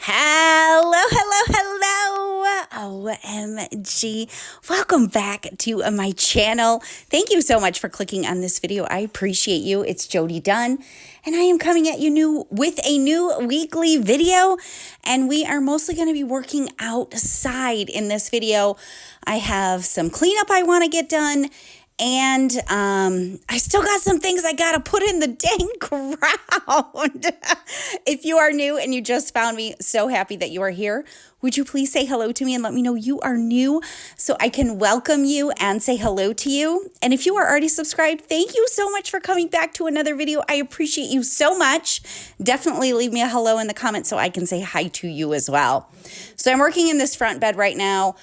Hello, hello, hello. OMG. Welcome back to my channel. Thank you so much for clicking on this video. I appreciate you. It's Jody Dunn, and I am coming at you with a new weekly video, and we are mostly going to be working outside in this video. I have some cleanup I want to get done, and I still got some things I got to put in the dang ground. If you are new and you just found me, so happy that you are here. Would you please say hello to me and let me know you are new so I can welcome you and say hello to you? And if you are already subscribed, thank you so much for coming back to another video. I appreciate you so much. Definitely leave me a hello in the comments so I can say hi to you as well. So I'm working in this front bed right now.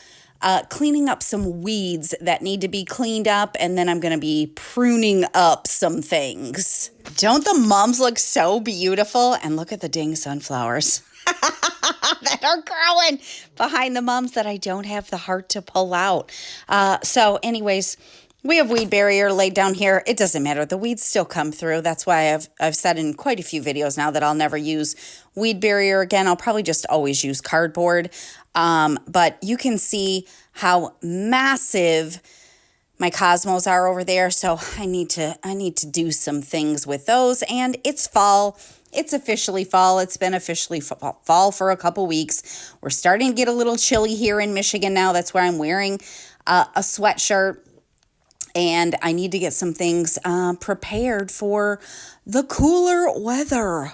Cleaning up some weeds that need to be cleaned up, and then I'm going to be pruning up some things. Don't the mums look so beautiful? And look at the dang sunflowers that are growing behind the mums that I don't have the heart to pull out. So anyways, we have weed barrier laid down here. It doesn't matter. The weeds still come through. That's why I've said in quite a few videos now that I'll never use weed barrier again. I'll probably just always use cardboard. But you can see how massive my cosmos are over there. So I need to do some things with those. And it's fall. It's officially fall. It's been officially fall for a couple weeks. We're starting to get a little chilly here in Michigan now. That's why I'm wearing a sweatshirt. And I need to get some things prepared for the cooler weather.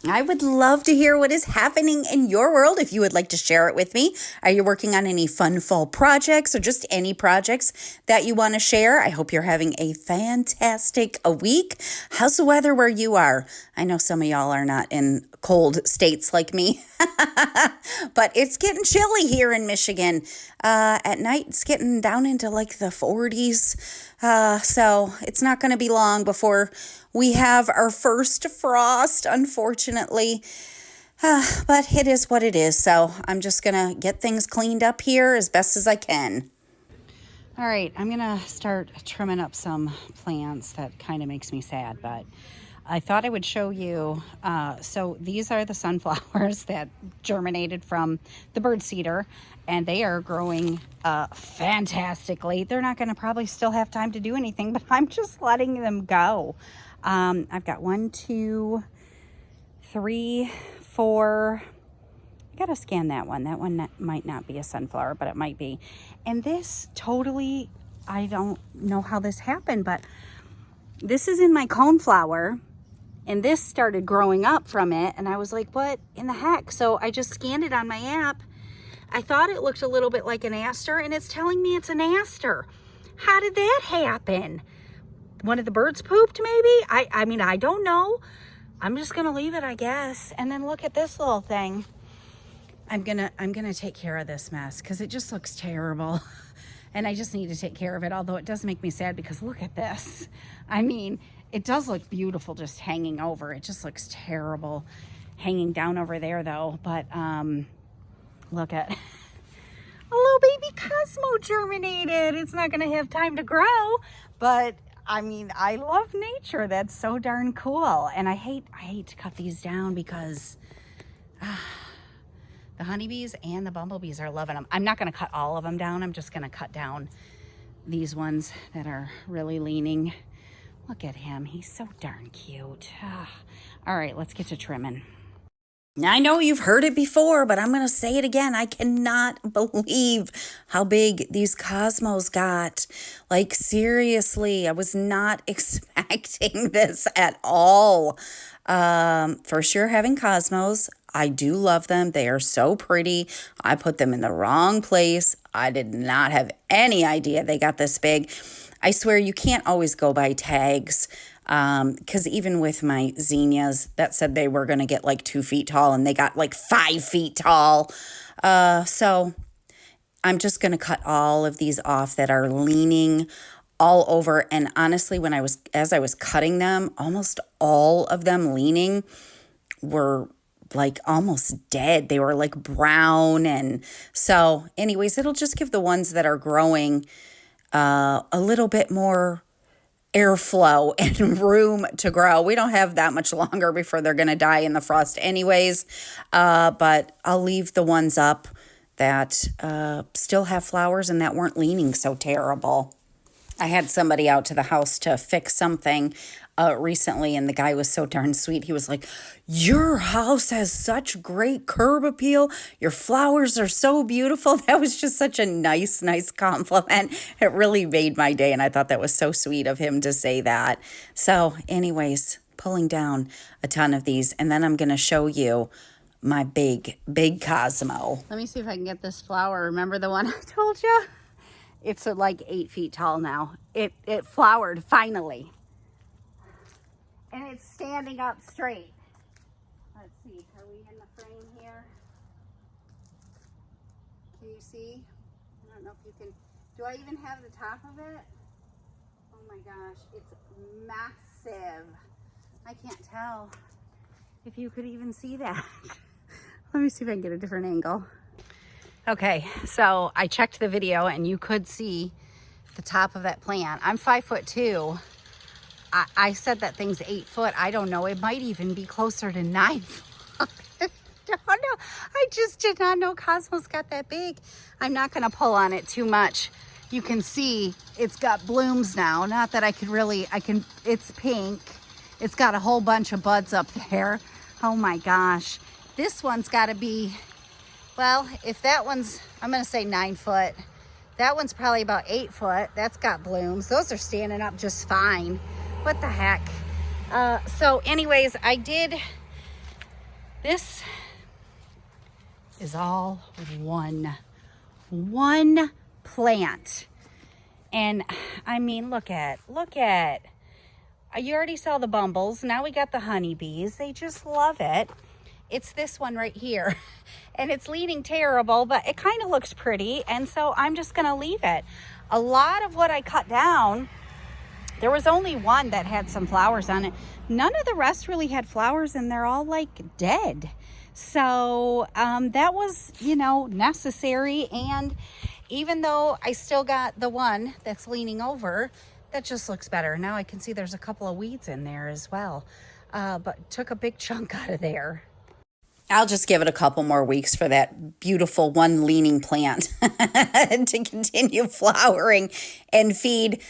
I would love to hear what is happening in your world if you would like to share it with me. Are you working on any fun fall projects or just any projects that you want to share? I hope you're having a fantastic week. How's the weather where you are? I know some of y'all are not in cold states like me, but it's getting chilly here in Michigan. At night, it's getting down into like the 40s. So it's not going to be long before we have our first frost, unfortunately. But it is what it is. So I'm just going to get things cleaned up here as best as I can. All right, I'm going to start trimming up some plants. That kind of makes me sad, but I thought I would show you. So these are the sunflowers that germinated from the birdseeder, and they are growing fantastically. They're not going to probably still have time to do anything, but I'm just letting them go. I've got 1, 2, 3, 4. I gotta scan that one. That one might not be a sunflower, but it might be. And this totally, I don't know how this happened, but this is in my coneflower. And this started growing up from it. And I was like, what in the heck? So I just scanned it on my app. I thought it looked a little bit like an aster, and it's telling me it's an aster. How did that happen? One of the birds pooped, maybe? I mean, I don't know. I'm just gonna leave it, I guess. And then look at this little thing. I'm gonna take care of this mess because it just looks terrible. And I just need to take care of it, although it does make me sad because look at this. I mean, it does look beautiful just hanging over. It just looks terrible hanging down over there though. But look at a little baby Cosmo germinated. It's not gonna have time to grow, but I mean, I love nature. That's so darn cool. And I hate to cut these down because the honeybees and the bumblebees are loving them. I'm not going to cut all of them down. I'm just going to cut down these ones that are really leaning. Look at him. He's so darn cute. All right, let's get to trimming. Now, I know you've heard it before, but I'm going to say it again. I cannot believe how big these cosmos got. Like, seriously, I was not expecting this at all. For sure, having cosmos, I do love them. They are so pretty. I put them in the wrong place. I did not have any idea they got this big. I swear you can't always go by tags. Because even with my zinnias that said they were going to get like 2 feet tall and they got like 5 feet tall. So I'm just going to cut all of these off that are leaning all over. And honestly, as I was cutting them, almost all of them leaning were like almost dead. They were like brown. And so anyways, it'll just give the ones that are growing a little bit more airflow and room to grow. We don't have that much longer before they're going to die in the frost anyways, but I'll leave the ones up that still have flowers and that weren't leaning so terrible. I had somebody out to the house to fix something recently, and the guy was so darn sweet. He was like, "Your house has such great curb appeal. Your flowers are so beautiful." That was just such a nice compliment. It really made my day, and I thought that was so sweet of him to say that. So anyways, pulling down a ton of these, and then I'm going to show you my big Cosmo. Let me see if I can get this flower. Remember the one I told you? It's like 8 feet tall now. It flowered finally. And it's standing up straight. Let's see, are we in the frame here? Can you see? I don't know if you can. Do I even have the top of it? Oh my gosh, it's massive. I can't tell if you could even see that. Let me see if I can get a different angle. Okay, so I checked the video and you could see the top of that plant. I'm 5'2". I said that thing's 8 foot. I don't know. It might even be closer to 9 foot. I don't know. I just did not know Cosmos got that big. I'm not going to pull on it too much. You can see it's got blooms now. Not that I could really, it's pink. It's got a whole bunch of buds up there. Oh my gosh. This one's got to be, well, if that one's, I'm going to say 9 foot. That one's probably about 8 foot. That's got blooms. Those are standing up just fine. What the heck? So anyways, this is all one plant. And I mean, look at, you already saw the bumbles. Now we got the honeybees. They just love it. It's this one right here. And it's leaning terrible, but it kind of looks pretty. And so I'm just going to leave it. A lot of what I cut down, there was only one that had some flowers on it. None of the rest really had flowers, and they're all like dead. So that was, necessary. And even though I still got the one that's leaning over, that just looks better. Now I can see there's a couple of weeds in there as well, but took a big chunk out of there. I'll just give it a couple more weeks for that beautiful one leaning plant to continue flowering and feed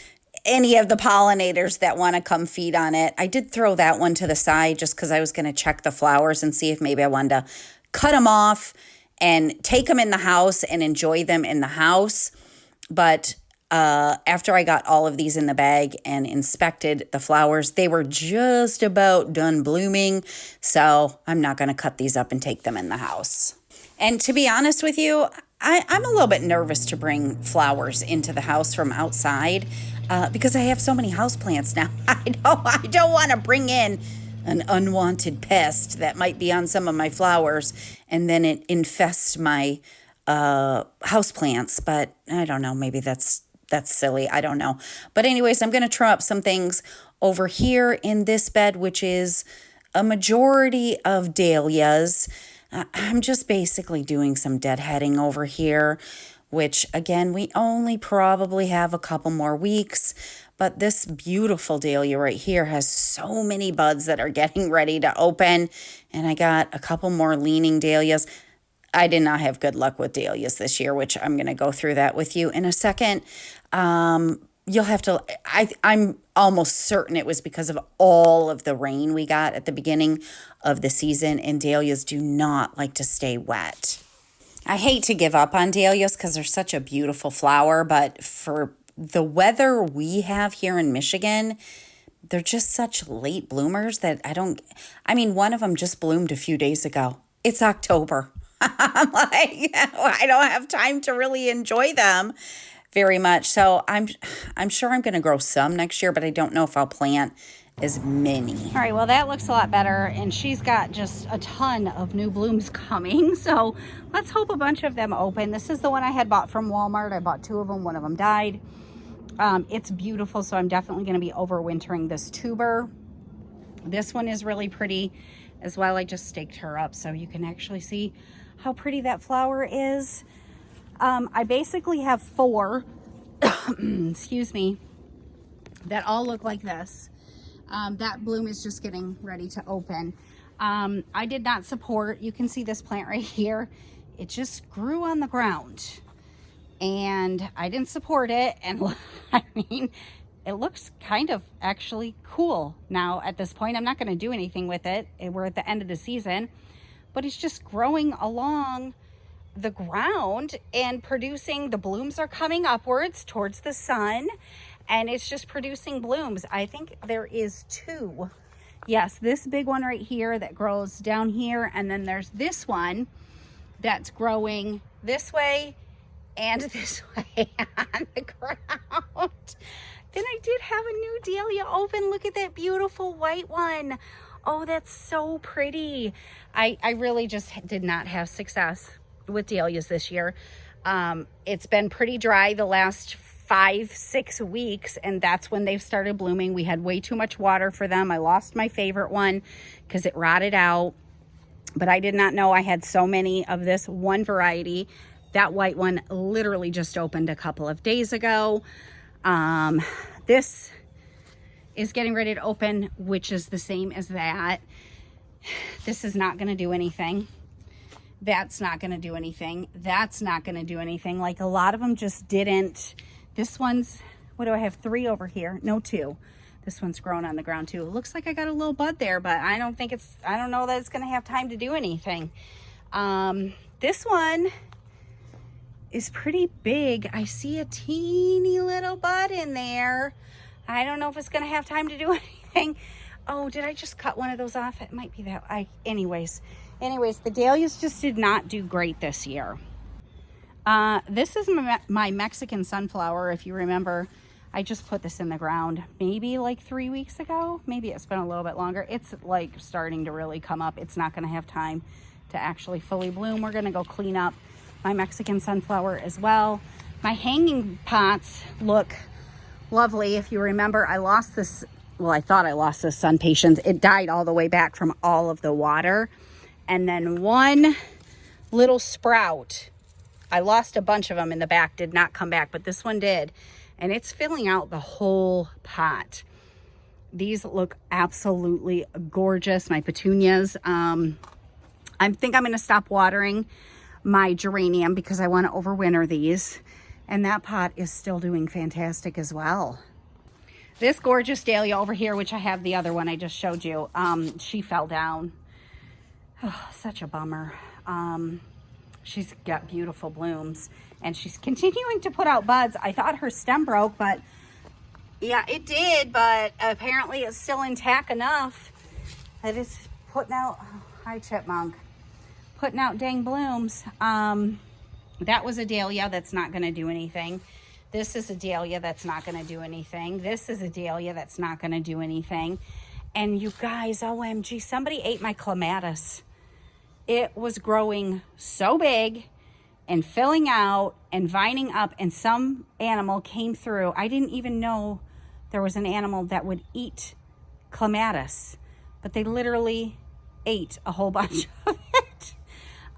any of the pollinators that want to come feed on it. I did throw that one to the side just because I was going to check the flowers and see if maybe I wanted to cut them off and take them in the house and enjoy them in the house. But after I got all of these in the bag and inspected the flowers, they were just about done blooming. So I'm not going to cut these up and take them in the house. And to be honest with you, I'm a little bit nervous to bring flowers into the house from outside because I have so many houseplants now. I don't want to bring in an unwanted pest that might be on some of my flowers and then it infests my houseplants. But I don't know, maybe that's silly. I don't know. But anyways, I'm going to trim up some things over here in this bed, which is a majority of dahlias. I'm just basically doing some deadheading over here, which again, we only probably have a couple more weeks. But this beautiful dahlia right here has so many buds that are getting ready to open. And I got a couple more leaning dahlias. I did not have good luck with dahlias this year, which I'm going to go through that with you in a second. You'll have to, I'm almost certain it was because of all of the rain we got at the beginning of the season, and dahlias do not like to stay wet. I hate to give up on dahlias because they're such a beautiful flower, but for the weather we have here in Michigan, they're just such late bloomers that one of them just bloomed a few days ago. It's October. I'm like, I don't have time to really enjoy them very much. So I'm sure I'm going to grow some next year, but I don't know if I'll plant as many. All right, well, that looks a lot better, and she's got just a ton of new blooms coming. So let's hope a bunch of them open. This is the one I had bought from Walmart. I bought 2 of them. One of them died. It's beautiful, so I'm definitely going to be overwintering this tuber. This one is really pretty as well. I just staked her up so you can actually see how pretty that flower is. I basically have 4, excuse me, that all look like this. That bloom is just getting ready to open. I did not support, you can see this plant right here. It just grew on the ground and I didn't support it. And I mean, it looks kind of actually cool now at this point. I'm not going to do anything with it. We're at the end of the season, but it's just growing along the ground and producing. The blooms are coming upwards towards the sun and it's just producing blooms. I think there is two. Yes, this big one right here that grows down here, and then there's this one that's growing this way and this way on the ground. Then I did have a new dahlia open. Look at that beautiful white one. Oh, that's so pretty. I really just did not have success with dahlias this year. It's been pretty dry the last 5-6 weeks, and that's when they've started blooming. We had way too much water for them. I lost my favorite one because it rotted out, but I did not know I had so many of this one variety. That white one literally just opened a couple of days ago. This is getting ready to open, which is the same as that. This is not going to do anything. That's not going to do anything. That's not going to do anything. Like, a lot of them just didn't. This one's, what do I have? 3 over here. No, 2. This one's grown on the ground too. It looks like I got a little bud there, but I don't know that it's going to have time to do anything. This one is pretty big. I see a teeny little bud in there. I don't know if it's going to have time to do anything. Oh, did I just cut one of those off? It might be that. Anyways, the dahlias just did not do great this year. This is my Mexican sunflower. If you remember, I just put this in the ground maybe like 3 weeks ago. Maybe it's been a little bit longer. It's like starting to really come up. It's not going to have time to actually fully bloom. We're going to go clean up my Mexican sunflower as well. My hanging pots look lovely. If you remember, I lost this, well, I thought I lost this sun patience. It died all the way back from all of the water. And then one little sprout, I lost a bunch of them in the back, did not come back, but this one did. And it's filling out the whole pot. These look absolutely gorgeous. My petunias. I think I'm going to stop watering my geranium because I want to overwinter these. And that pot is still doing fantastic as well. This gorgeous dahlia over here, which I have the other one I just showed you, she fell down. Oh, such a bummer. She's got beautiful blooms and she's continuing to put out buds. I thought her stem broke, but yeah, it did, but apparently it's still intact enough that it's putting out, oh, hi chipmunk, putting out dang blooms. That was a dahlia that's not going to do anything. This is a dahlia that's not going to do anything. This is a dahlia that's not going to do anything. And you guys, OMG, somebody ate my clematis. It was growing so big and filling out and vining up, and some animal came through. I didn't even know there was an animal that would eat clematis, but they literally ate a whole bunch of it.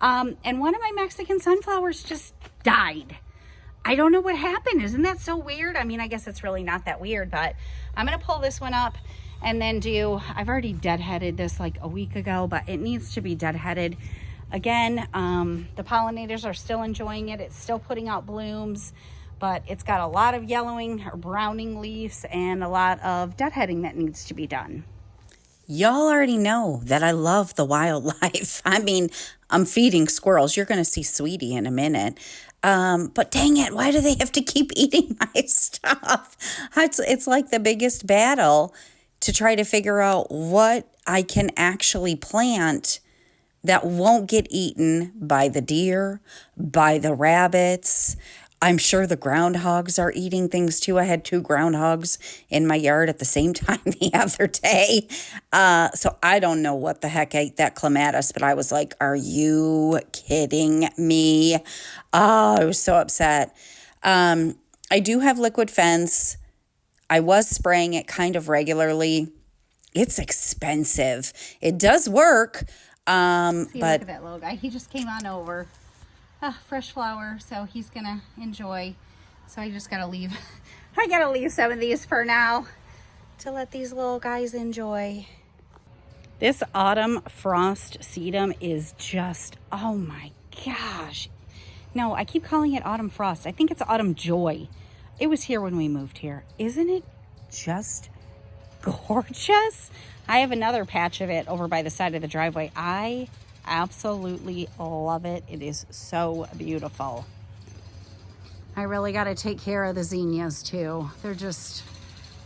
And one of my Mexican sunflowers just died. I don't know what happened. Isn't that so weird? I mean, I guess it's really not that weird, but I'm going to pull this one up and then I've already deadheaded this like a week ago, but it needs to be deadheaded again. The pollinators are still enjoying it. It's still putting out blooms, but it's got a lot of yellowing or browning leaves and a lot of deadheading that needs to be done. Y'all already know that I love the wildlife. I mean, I'm feeding squirrels. You're going to see Sweetie in a minute. But dang it, why do they have to keep eating my stuff? It's like the biggest battle to try to figure out what I can actually plant that won't get eaten by the deer, by the rabbits. I'm sure the groundhogs are eating things too. I had 2 groundhogs in my yard at the same time the other day. So I don't know what the heck ate that clematis, but I was like, are you kidding me? Oh, I was so upset. I do have liquid fence. I was spraying it kind of regularly. It's expensive. It does work. See, but look at that little guy. He just came on over. Fresh flower, so he's gonna enjoy. So I just gotta leave. I gotta leave some of these for now. to let these little guys enjoy. This autumn frost sedum is just, oh my gosh. No, I keep calling it autumn frost. I think it's autumn joy. It was here when we moved here. Isn't it just gorgeous? I have another patch of it over by the side of the driveway. I absolutely love it. It is so beautiful. I really got to take care of the zinnias too. They're just,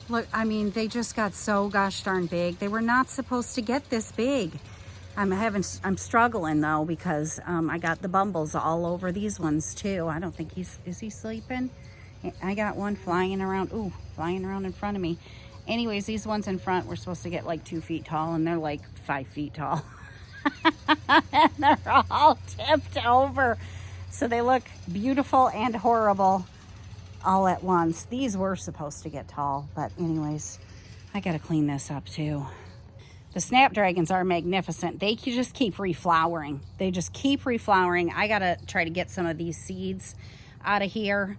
look, I mean, they just got so gosh darn big. They were not supposed to get this big. I'm struggling though because I got the bumbles all over these ones too. I don't think is he sleeping? I got one flying around in front of me. Anyways, these ones in front were supposed to get like 2 feet tall, and they're like 5 feet tall. And they're all tipped over. So they look beautiful and horrible all at once. These were supposed to get tall, but anyways, I gotta clean this up too. The snapdragons are magnificent. They just keep reflowering. They just keep reflowering. I gotta try to get some of these seeds out of here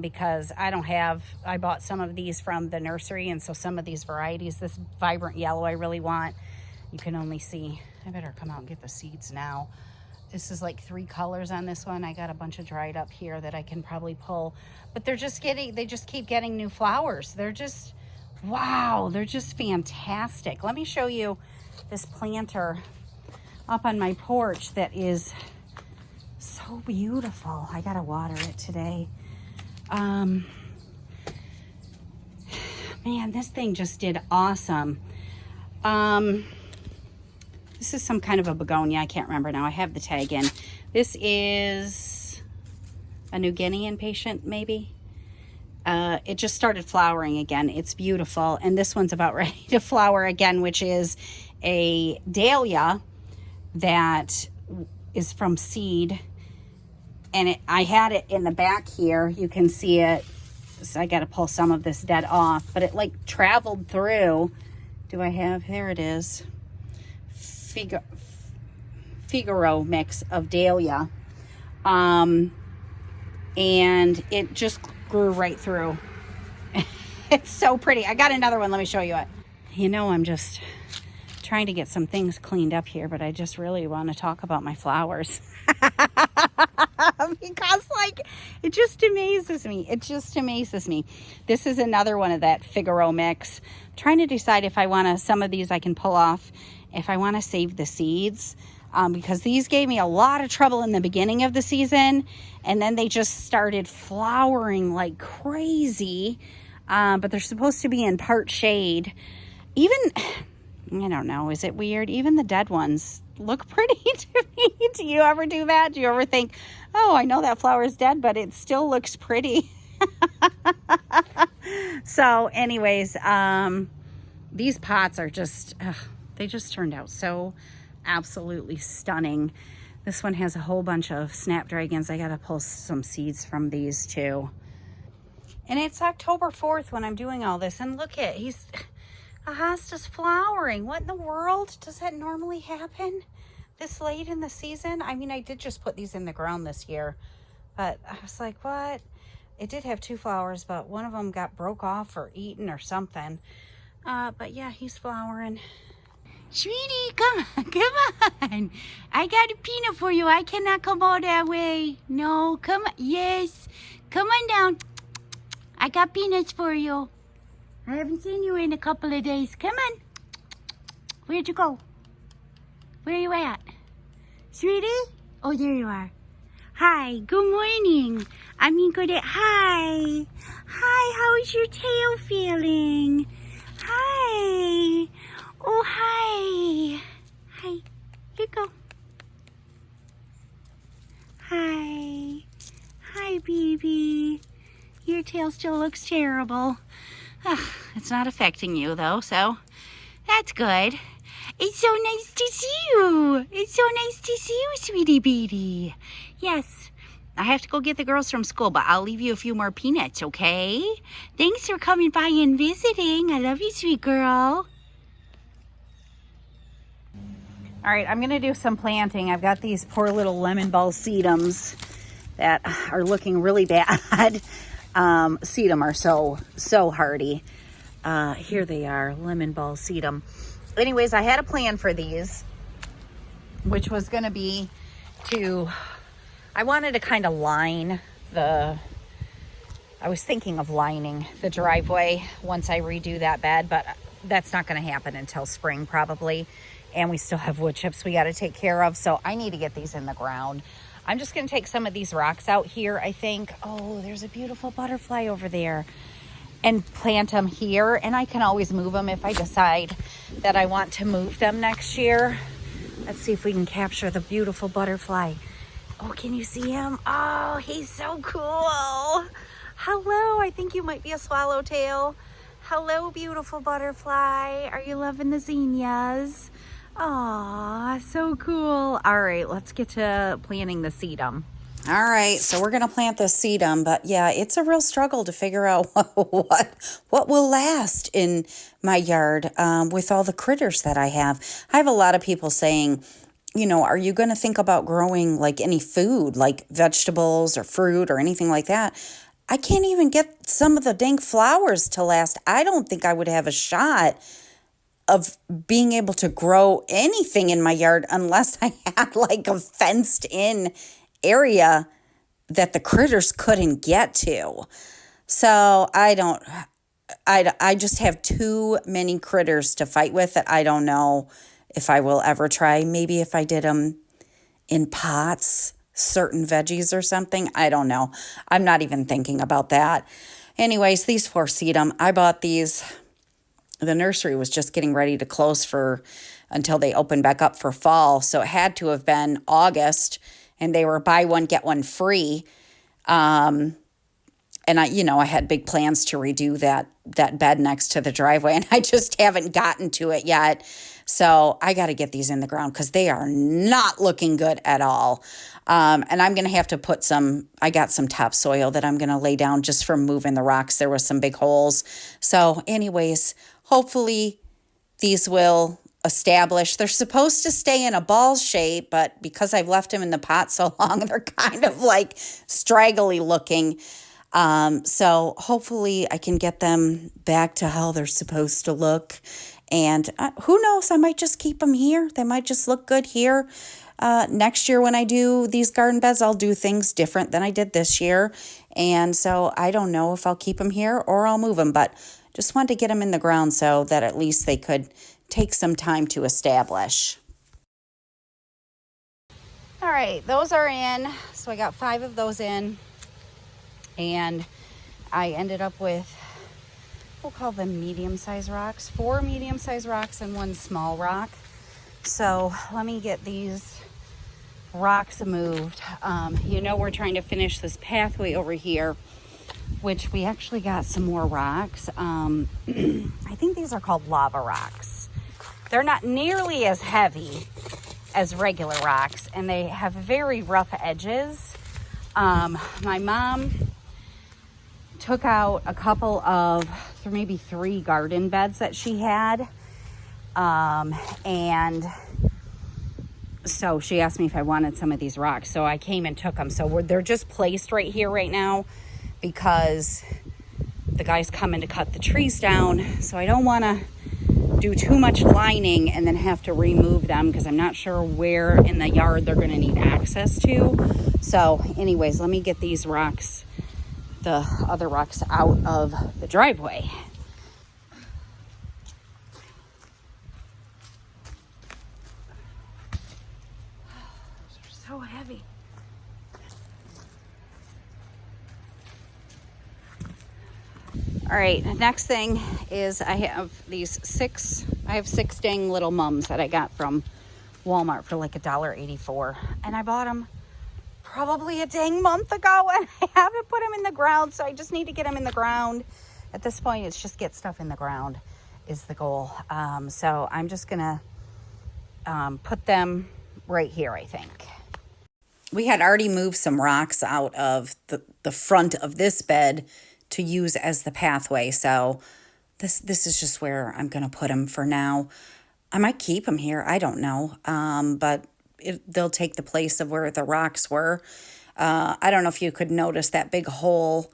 because I bought some of these from the nursery, and so some of these varieties, this vibrant yellow I really want. You can only see, I better come out and get the seeds now. This is like 3 colors on this one. I got a bunch of dried up here that I can probably pull, but they just keep getting new flowers. They're just, wow, they're just fantastic. Let me show you this planter up on my porch that is so beautiful. I gotta water it today. Man, this thing just did awesome. This is some kind of a begonia. I can't remember now. I have the tag in. This is a New Guinean patient, maybe. It just started flowering again. It's beautiful. And this one's about ready to flower again, which is a dahlia that is from seed. And I had it in the back here. You can see it. So I got to pull some of this dead off. But it like traveled through. There it is. Figaro mix of dahlia. And it just grew right through. It's so pretty. I got another one. Let me show you it. You know, I'm just trying to get some things cleaned up here, but I just really want to talk about my flowers. Because like it just amazes me. This is another one of that Figaro mix. I'm trying to decide if I want to, some of these I can pull off, if I want to save the seeds, because these gave me a lot of trouble in the beginning of the season, and then they just started flowering like crazy. But they're supposed to be in part shade. Even, I don't know, is it weird? Even the dead ones look pretty to me. Do you ever do that? Do you ever think, oh, I know that flower is dead, but it still looks pretty? So anyways, these pots are just, they just turned out so absolutely stunning. This one has a whole bunch of snapdragons. I got to pull some seeds from these too. And it's October 4th when I'm doing all this. And look at, a hosta's flowering. What in the world? Does that normally happen this late in the season? I mean, I did just put these in the ground this year, but I was like, what? It did have 2 flowers, but one of them got broke off or eaten or something. But yeah, he's flowering. Sweetie, come on. I got a peanut for you. I cannot come all that way. No, come on. Yes, come on down. I got peanuts for you. I haven't seen you in a couple of days. Come on. Where'd you go? Where you at? Sweetie? Oh, there you are. Hi, good morning. Hi. Hi, how's your tail feeling? Hi. Oh, hi. Hi. Here you go. Hi. Hi, baby. Your tail still looks terrible. It's not affecting you, though, so that's good. It's so nice to see you. It's so nice to see you, sweetie beady. Yes, I have to go get the girls from school, but I'll leave you a few more peanuts, okay? Thanks for coming by and visiting. I love you, sweet girl. All right, I'm going to do some planting. I've got these poor little lemon ball sedums that are looking really bad. Sedum are so hardy. Here they are, lemon ball sedum. Anyways, I had a plan for these, which was going to be I wanted to kind of line I was thinking of lining the driveway once I redo that bed, but that's not going to happen until spring probably. And we still have wood chips we got to take care of. So I need to get these in the ground. I'm just going to take some of these rocks out here, I think. Oh, there's a beautiful butterfly over there. And plant them here. And I can always move them if I decide that I want to move them next year. Let's see if we can capture the beautiful butterfly. Oh, can you see him? Oh, he's so cool. Hello, I think you might be a swallowtail. Hello, beautiful butterfly. Are you loving the zinnias? Aw, so cool. All right, let's get to planting the sedum. All right, so we're gonna plant the sedum, but yeah, it's a real struggle to figure out what will last in my yard with all the critters that I have. I have a lot of people saying, are you going to think about growing like any food, like vegetables or fruit or anything like that? I can't even get some of the dang flowers to last. I don't think I would have a shot of being able to grow anything in my yard unless I had like a fenced in area that the critters couldn't get to. So I just have too many critters to fight with that I don't know if I will ever try. Maybe if I did them in pots, certain veggies or something. I don't know. I'm not even thinking about that. Anyways, these 4 sedum, I bought these. The nursery was just getting ready to close until they open back up for fall. So it had to have been August, and they were buy one, get one free. And I had big plans to redo that bed next to the driveway, and I just haven't gotten to it yet. So I got to get these in the ground because they are not looking good at all. And I'm going to have to I got some topsoil that I'm going to lay down just from moving the rocks. There was some big holes. So anyways, hopefully these will establish. They're supposed to stay in a ball shape, but because I've left them in the pot so long, they're kind of like straggly looking. So hopefully I can get them back to how they're supposed to look. And who knows, I might just keep them here. They might just look good here. Next year when I do these garden beds, I'll do things different than I did this year. And so I don't know if I'll keep them here or I'll move them, but just wanted to get them in the ground so that at least they could take some time to establish. All right, those are in. So I got 5 of those in. And I ended up with, we'll call them medium-sized rocks, 4 medium-sized rocks and 1 small rock. So let me get these rocks moved. We're trying to finish this pathway over here, which we actually got some more rocks. I think these are called lava rocks. They're not nearly as heavy as regular rocks, and they have very rough edges. My mom took out a couple of maybe 3 garden beds that she had. And so she asked me if I wanted some of these rocks. So I came and took them. So they're just placed right here right now because the guy's coming to cut the trees down. So I don't want to do too much lining and then have to remove them because I'm not sure where in the yard they're going to need access to. So anyways, let me get these rocks, the other rocks, out of the driveway. Those are so heavy. All right, next thing is I have 6 dang little mums that I got from Walmart for like $1.84, and I bought them probably a dang month ago, and I haven't put them in the ground, so I just need to get them in the ground. At this point, it's just get stuff in the ground is the goal. So I'm just gonna put them right here, I think. We had already moved some rocks out of the front of this bed to use as the pathway. So this is just where I'm going to put them for now. I might keep them here. I don't know. But they'll take the place of where the rocks were. I don't know if you could notice that big hole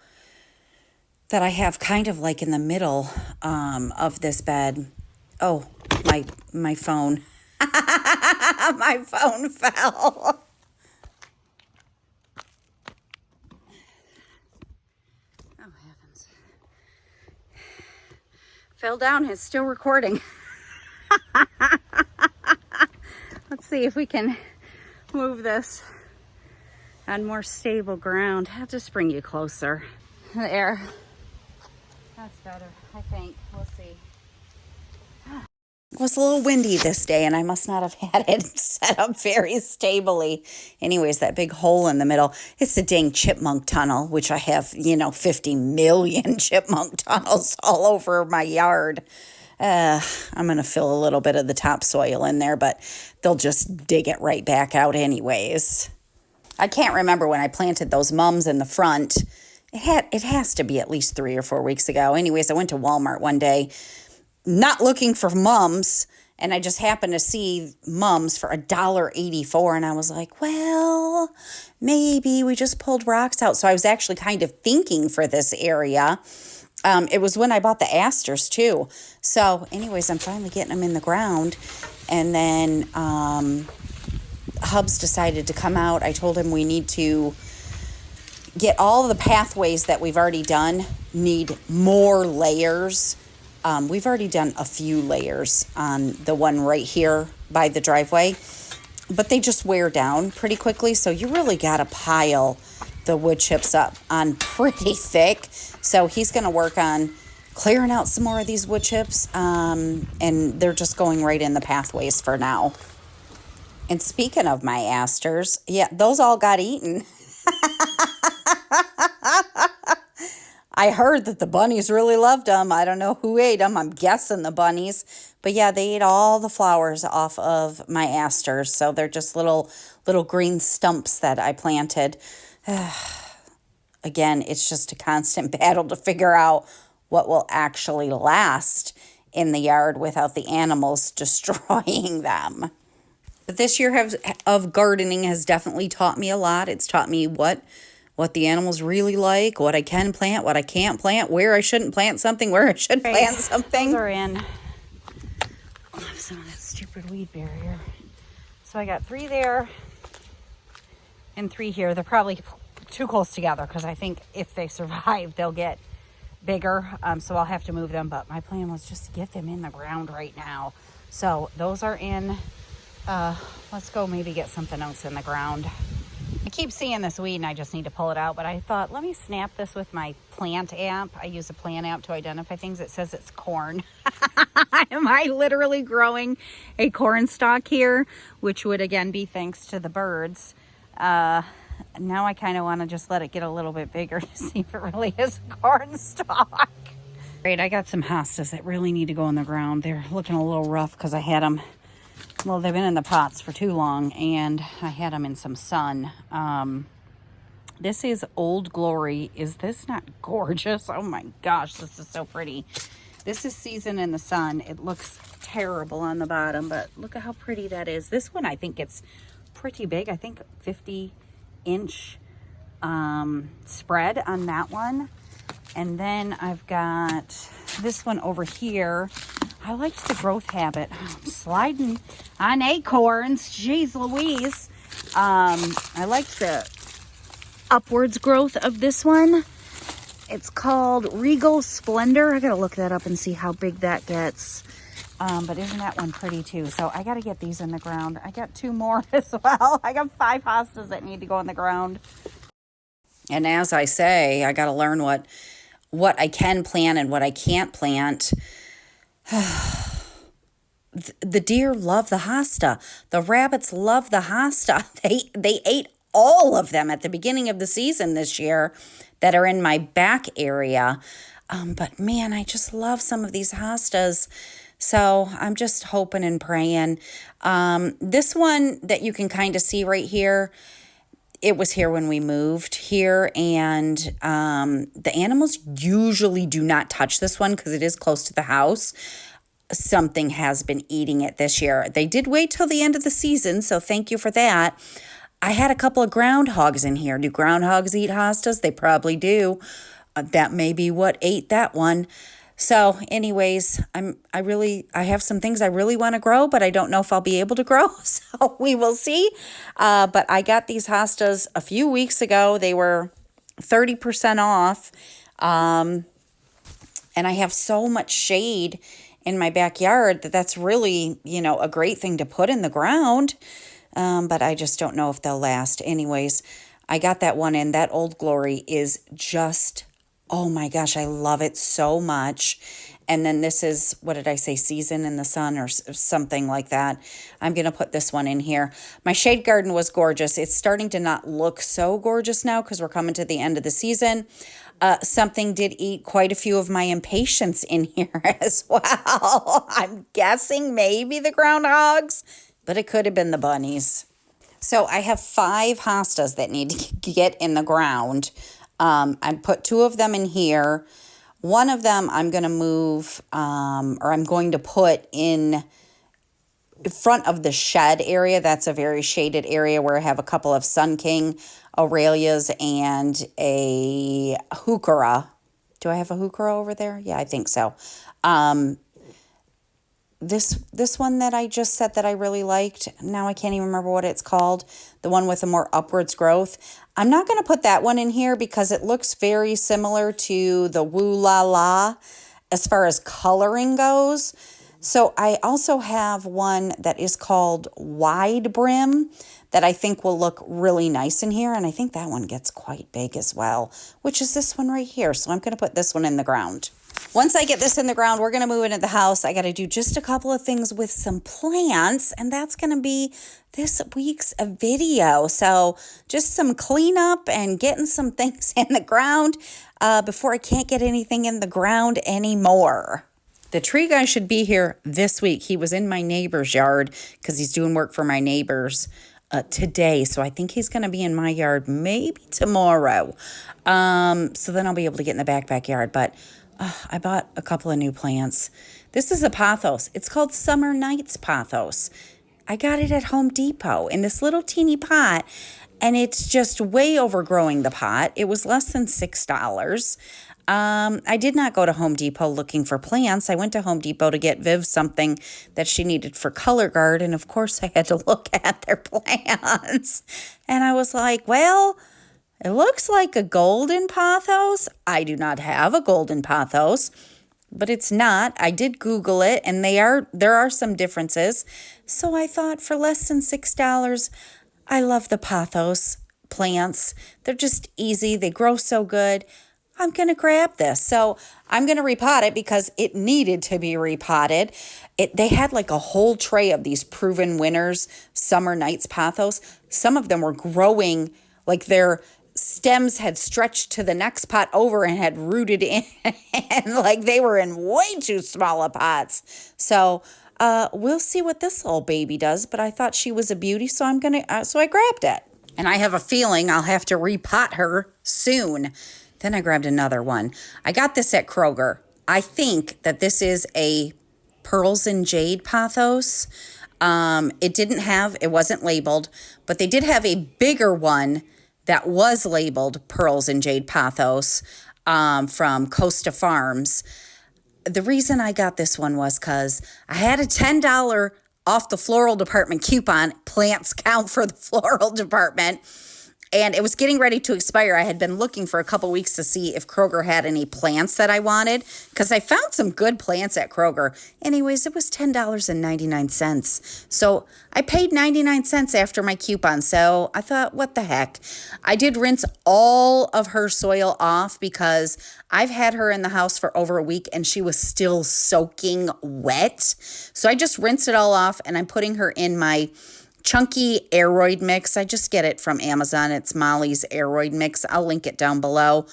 that I have kind of like in the middle of this bed. Oh, my phone. My phone fell. Oh, heavens. Fell down. It's still recording. Let's see if we can move this on more stable ground. I'll just bring you closer. There. That's better, I think. We'll see. It was a little windy this day, and I must not have had it set up very stably. Anyways, that big hole in the middle, it's the dang chipmunk tunnel, which I have, 50 million chipmunk tunnels all over my yard. I'm going to fill a little bit of the topsoil in there, but they'll just dig it right back out anyways. I can't remember when I planted those mums in the front. It has to be at least 3 or 4 weeks ago. Anyways, I went to Walmart one day, not looking for mums, and I just happened to see mums for $1.84, and I was like, well, maybe we just pulled rocks out. So I was actually kind of thinking for this area. It was when I bought the asters too. So anyways, I'm finally getting them in the ground, and then Hubs decided to come out. I told him we need to get all the pathways that we've already done, need more layers. We've already done a few layers on the one right here by the driveway, but they just wear down pretty quickly. So you really got to pile the wood chips up on pretty thick. So he's going to work on clearing out some more of these wood chips, and they're just going right in the pathways for now. And speaking of my asters, yeah, those all got eaten. I heard that the bunnies really loved them. I don't know who ate them. I'm guessing the bunnies. But yeah, they ate all the flowers off of my asters. So they're just little green stumps that I planted. Again, it's just a constant battle to figure out what will actually last in the yard without the animals destroying them. But this year of gardening has definitely taught me a lot. It's taught me what the animals really like, what I can plant, what I can't plant, where I shouldn't plant something, where I should plant something. Those are in. I'll have some of that stupid weed barrier. So I got 3 there and 3 here. They're probably too close together because I think if they survive, they'll get bigger. So I'll have to move them. But my plan was just to get them in the ground right now. So those are in. Let's go maybe get something else in the ground. I keep seeing this weed and I just need to pull it out, but I thought, let me snap this with my plant app. I use a plant app to identify things. It says it's corn. Am I literally growing a corn stalk here? Which would again be thanks to the birds. Now I kind of want to just let it get a little bit bigger to see if it really is a corn stalk. Great, I got some hostas that really need to go in the ground. They're looking a little rough because I had them. Well, they've been in the pots for too long, and I had them in some sun. This is Old Glory. Is this not gorgeous? Oh my gosh, this is so pretty. This is seasoned in the sun. It looks terrible on the bottom, but look at how pretty that is. This one, I think it's pretty big. I think 50-inch spread on that one. And then I've got this one over here. I liked the growth habit. I'm sliding on acorns. Jeez Louise. I liked the upwards growth of this one. It's called Regal Splendor. I gotta look that up and see how big that gets. But isn't that one pretty too? So I gotta get these in the ground. I got 2 more as well. I got 5 hostas that need to go in the ground. And as I say, I gotta learn what I can plant and what I can't plant. The deer love the hosta. The rabbits love the hosta. They ate all of them at the beginning of the season this year that are in my back area. But man, I just love some of these hostas. So I'm just hoping and praying. This one that you can kind of see right here, it was here when we moved here, and the animals usually do not touch this one because it is close to the house. Something has been eating it this year. They did wait till the end of the season, so thank you for that. I had a couple of groundhogs in here. Do groundhogs eat hostas? They probably do. that may be what ate that one. So anyways, I have some things I really want to grow, but I don't know if I'll be able to grow. So we will see. But I got these hostas a few weeks ago. They were 30% off. And I have so much shade in my backyard that's really, a great thing to put in the ground. But I just don't know if they'll last. Anyways, I got that one in. That Old Glory is just, oh my gosh, I love it so much. And then this is, what did I say, Season in the Sun or something like that. I'm going to put this one in here. My shade garden was gorgeous. It's starting to not look so gorgeous now because we're coming to the end of the season. Something did eat quite a few of my impatiens in here as well. I'm guessing maybe the groundhogs, but it could have been the bunnies. So I have 5 hostas that need to get in the ground. I put 2 of them in here. One of them I'm going to move, or I'm going to put in front of the shed area. That's a very shaded area where I have a couple of Sun King Aurelias and a heuchera. Do I have a heuchera over there? Yeah, I think so. This one that I just said that I really liked, now I can't even remember what it's called, the one with a more upwards growth. I'm not going to put that one in here because it looks very similar to the Woo La La as far as coloring goes. So I also have one that is called Wide Brim that I think will look really nice in here. And I think that one gets quite big as well, which is this one right here. So I'm going to put this one in the ground. Once I get this in the ground, we're going to move into the house. I got to do just a couple of things with some plants, and that's going to be this week's video. So just some cleanup and getting some things in the ground before I can't get anything in the ground anymore. The tree guy should be here this week. He was in my neighbor's yard because he's doing work for my neighbors today. So I think he's going to be in my yard maybe tomorrow. So then I'll be able to get in the backyard. But I bought a couple of new plants. This is a pothos. It's called Summer Nights Pothos. I got it at Home Depot in this little teeny pot, and it's just way overgrowing the pot. It was less than $6. I did not go to Home Depot looking for plants. I went to Home Depot to get Viv something that she needed for color guard, and of course I had to look at their plants. And I was like, well, it looks like a golden pothos. I do not have a golden pothos, but it's not. I did Google it, and there are some differences. So I thought for less than $6, I love the pothos plants. They're just easy. They grow so good. I'm going to grab this. So I'm going to repot it because it needed to be repotted. They had like a whole tray of these Proven Winners Summer Nights pothos. Some of them were growing like their stems had stretched to the next pot over and had rooted in and like they were in way too small of pots. So we'll see what this little baby does, but I thought she was a beauty, so so I grabbed it. And I have a feeling I'll have to repot her soon. Then I grabbed another one. I got this at Kroger. I think that this is a Pearls and Jade pothos. It wasn't labeled, but they did have a bigger one that was labeled Pearls and Jade Pothos from Costa Farms. The reason I got this one was because I had a $10 off the floral department coupon. Plants count for the floral department. And it was getting ready to expire. I had been looking for a couple weeks to see if Kroger had any plants that I wanted because I found some good plants at Kroger. Anyways, it was $10.99. So I paid 99 cents after my coupon. So I thought, what the heck? I did rinse all of her soil off because I've had her in the house for over a week and she was still soaking wet. So I just rinsed it all off and I'm putting her in my chunky aeroid mix. I just get it from Amazon. It's Molly's aeroid mix. I'll link it down below.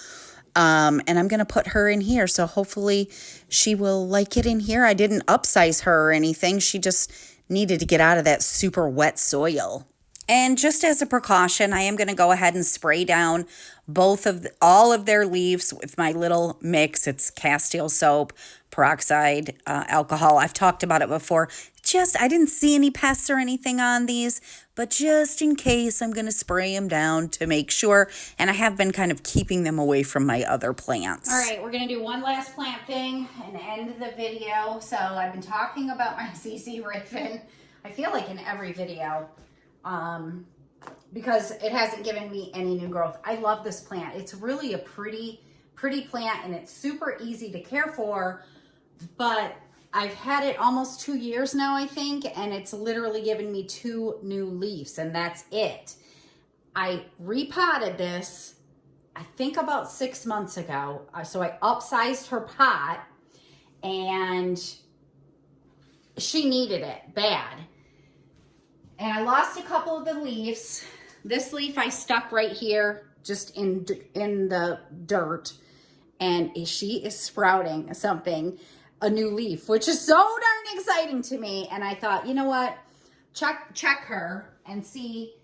And I'm going to put her in here. So hopefully she will like it in here. I didn't upsize her or anything. She just needed to get out of that super wet soil. And just as a precaution, I am going to go ahead and spray down all of their leaves with my little mix. It's castile soap, peroxide, alcohol. I've talked about it before. It I didn't see any pests or anything on these, but just in case, I'm going to spray them down to make sure. And I have been kind of keeping them away from my other plants. All right, we're going to do one last plant thing and end the video. So I've been talking about my CC Raven, I feel like in every video, because it hasn't given me any new growth. I love this plant. It's really a pretty plant, and it's super easy to care for, but I've had it almost 2 years now, I think, and it's literally given me 2 new leaves, and that's it. I repotted this, I think about 6 months ago. So I upsized her pot, and she needed it bad. And I lost a couple of the leaves. This leaf I stuck right here, just in the dirt, and she is sprouting a new leaf, which is so darn exciting to me. And I thought, you know what, check her and see,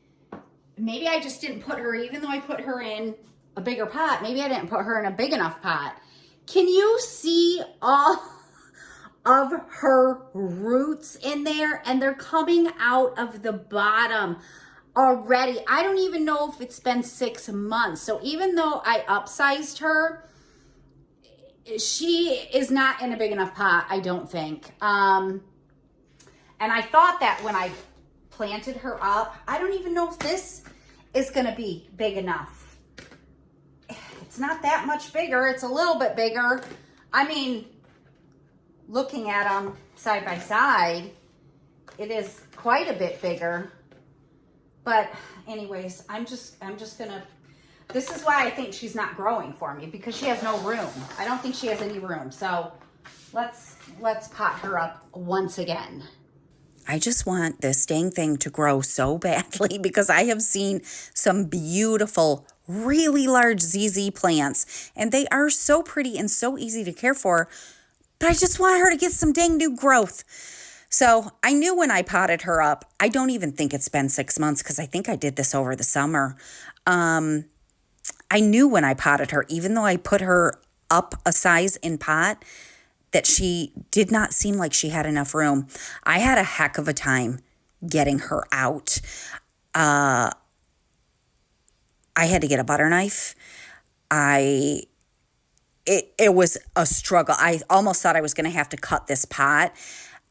maybe I just didn't put her, even though I put her in a bigger pot, maybe I didn't put her in a big enough pot. Can you see all of her roots in there? And they're coming out of the bottom already. I don't even know if it's been 6 months. So even though I upsized her, she is not in a big enough pot, I don't think. And I thought that when I planted her up, I don't even know if this is going to be big enough. It's not that much bigger. It's a little bit bigger. I mean, looking at them side by side, it is quite a bit bigger. But anyways, I'm just gonna, this is why I think she's not growing for me, because she has no room. I don't think she has any room. So let's pot her up once again. I just want this dang thing to grow so badly, because I have seen some beautiful, really large ZZ plants, and they are so pretty and so easy to care for, but I just want her to get some dang new growth. So I knew when I potted her up, I don't even think it's been 6 months, because I think I did this over the summer. I knew when I potted her, even though I put her up a size in pot, that she did not seem like she had enough room. I had a heck of a time getting her out. I had to get a butter knife. It was a struggle. I almost thought I was going to have to cut this pot.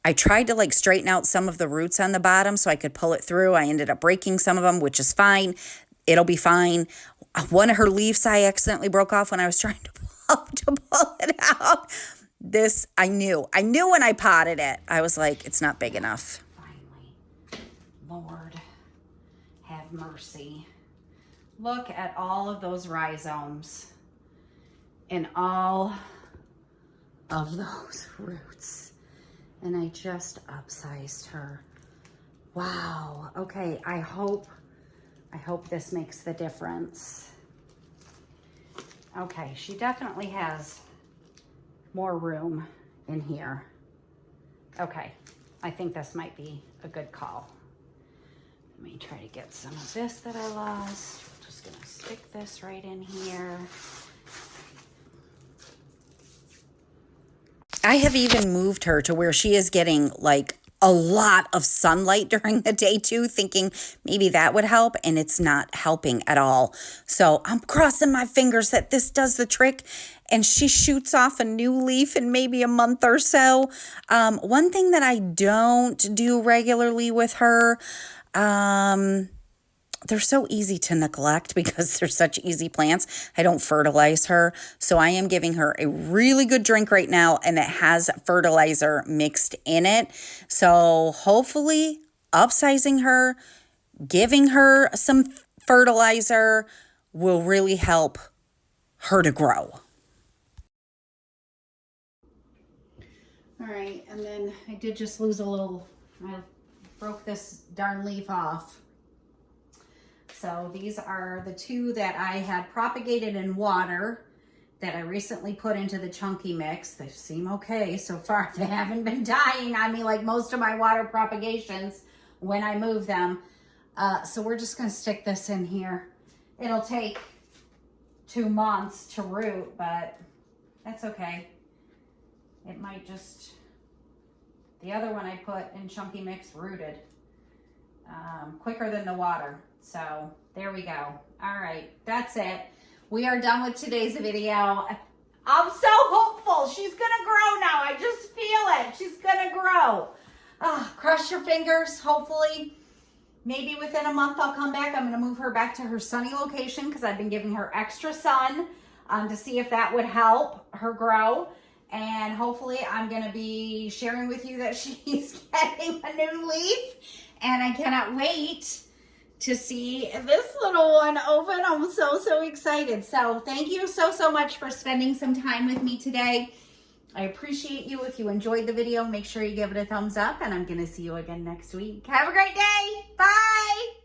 I tried to straighten out some of the roots on the bottom so I could pull it through. I ended up breaking some of them, which is fine. It'll be fine. One of her leaves I accidentally broke off when I was trying to pull it out. This, I knew when I potted it. I was like, it's not big enough. Finally, Lord, have mercy. Look at all of those rhizomes and all of those roots. And I just upsized her. Wow. Okay, I hope this makes the difference. Okay, she definitely has more room in here. Okay, I think this might be a good call. Let me try to get some of this that I lost. I'm just gonna stick this right in here. I have even moved her to where she is getting a lot of sunlight during the day too, thinking maybe that would help, and it's not helping at all. So I'm crossing my fingers that this does the trick and she shoots off a new leaf in maybe a month or so. One thing that I don't do regularly with her, they're so easy to neglect because they're such easy plants. I don't fertilize her. So I am giving her a really good drink right now, and it has fertilizer mixed in it. So hopefully upsizing her, giving her some fertilizer will really help her to grow. All right, and then I did just lose a little, I broke this darn leaf off. So these are the 2 that I had propagated in water that I recently put into the chunky mix. They seem okay so far. They haven't been dying on me like most of my water propagations when I move them. So we're just gonna stick this in here. It'll take 2 months to root, but that's okay. It might just, The other one I put in chunky mix rooted quicker than the water. So there we go. All right, that's it. We are done with today's video. I'm so hopeful. She's gonna grow now. I just feel it. She's gonna grow. Cross your fingers. Hopefully, maybe within a month I'll come back. I'm gonna move her back to her sunny location because I've been giving her extra sun to see if that would help her grow. And hopefully I'm gonna be sharing with you that she's getting a new leaf. And I cannot wait to see this little one open. I'm so excited. So thank you so much for spending some time with me today. I appreciate you. If you enjoyed the video, make sure you give it a thumbs up, and I'm going to see you again next week. Have a great day. Bye.